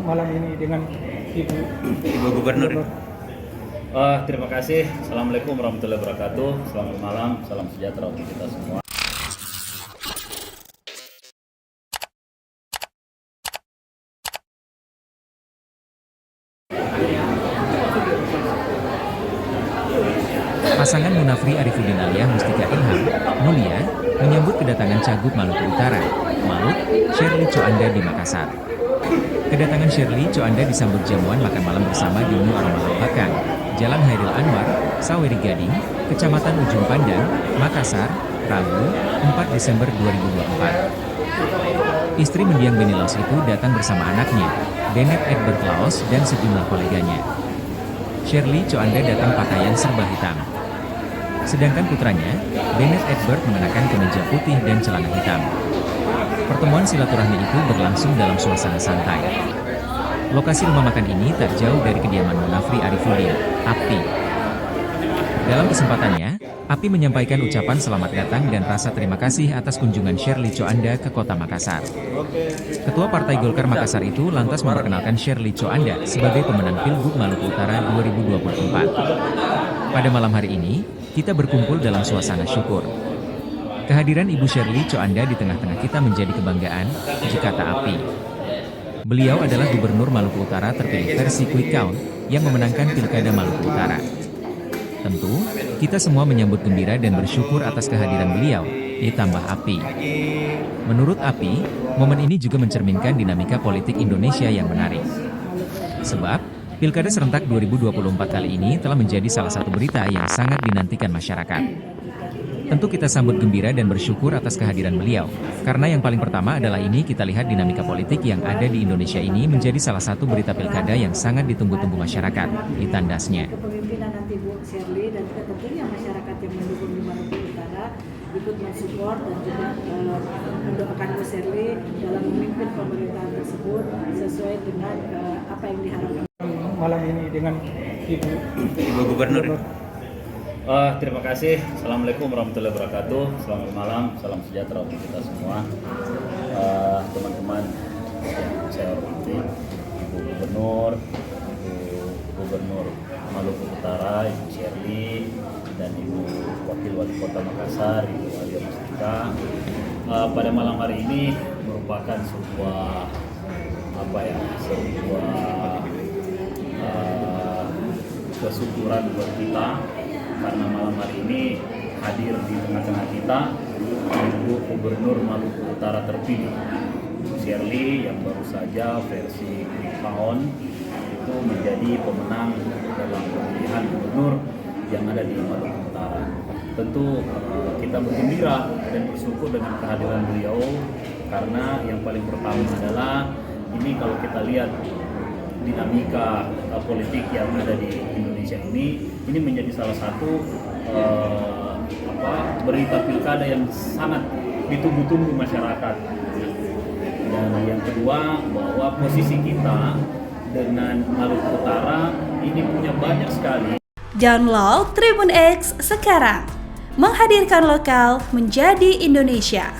malam ini dengan Ibu Gubernur. Terima kasih. Assalamualaikum warahmatullahi wabarakatuh. Selamat malam, salam sejahtera untuk kita semua. Pasangan Munafri Arifudin Alia Mustika Ilham, Mulia, menyambut kedatangan Cagup Maluku Utara, Malut, Shirley Coanda di Makassar. Kedatangan Shirley Coanda disambut jamuan makan malam bersama di New Aroma Bahkan, Jalan Hairil Anwar, Saweri Gading, Kecamatan Ujung Pandang, Makassar, Rabu, 4 Desember 2024. Istri mendiang Benny Laos itu datang bersama anaknya, Bennett Edward Laos dan sejumlah koleganya. Shirley Coanda datang pakaian serba hitam. Sedangkan putranya, Bennett Edward mengenakan kemeja putih dan celana hitam. Pertemuan silaturahmi itu berlangsung dalam suasana santai. Lokasi rumah makan ini tak jauh dari kediaman Munafri Arifudin, Api. Dalam kesempatannya, Api menyampaikan ucapan selamat datang dan rasa terima kasih atas kunjungan Shirley Coanda ke kota Makassar. Ketua Partai Golkar Makassar itu lantas memperkenalkan Shirley Coanda sebagai pemenang Pilgub Maluku Utara 2024. Pada malam hari ini, kita berkumpul dalam suasana syukur. Kehadiran Ibu Shirley Coanda di tengah-tengah kita menjadi kebanggaan, kata Api. Beliau adalah Gubernur Maluku Utara terpilih versi quick count yang memenangkan Pilkada Maluku Utara. Tentu, kita semua menyambut gembira dan bersyukur atas kehadiran beliau, ditambah Api. Menurut Api, momen ini juga mencerminkan dinamika politik Indonesia yang menarik. Sebab, Pilkada serentak 2024 kali ini telah menjadi salah satu berita yang sangat dinantikan masyarakat. Tentu kita sambut gembira dan bersyukur atas kehadiran beliau, karena yang paling pertama adalah ini kita lihat dinamika politik yang ada di Indonesia ini menjadi salah satu berita pilkada yang sangat ditunggu-tunggu masyarakat, ditandasnya. Kepemimpinan nanti Bu Shirley dan juga tentunya masyarakat yang mendukung di Maluku Utara ikut mensupport dan juga mendoakan Bu Shirley dalam memimpin pemerintahan tersebut sesuai dengan apa yang diharapkan. Malam ini dengan Ibu Gubernur. Terima kasih. Assalamualaikum warahmatullahi wabarakatuh. Selamat malam, salam sejahtera untuk kita semua. Teman-teman yang saya hormati, Ibu Gubernur, Ibu Gubernur Maluku Utara, Ibu Shirley, dan Ibu Wakil Wali Kota Makassar, Ibu Alia Mustika. Pada malam hari ini merupakan sebuah kesyukuran buat kita, karena malam hari ini hadir di tengah-tengah kita Ibu Gubernur Maluku Utara terpilih, Shirley, yang baru saja versi quick count itu menjadi pemenang dalam pemilihan gubernur yang ada di Maluku Utara. Tentu kita bergembira dan bersyukur dengan kehadiran beliau, karena yang paling pertama adalah ini kalau kita lihat dinamika politik yang ada di Indonesia ini menjadi salah satu berita pilkada yang sangat ditunggu-tunggu masyarakat. Dan yang kedua, bahwa posisi kita dengan Maluku Utara ini punya banyak sekali. Download Tribun X sekarang, menghadirkan lokal menjadi Indonesia.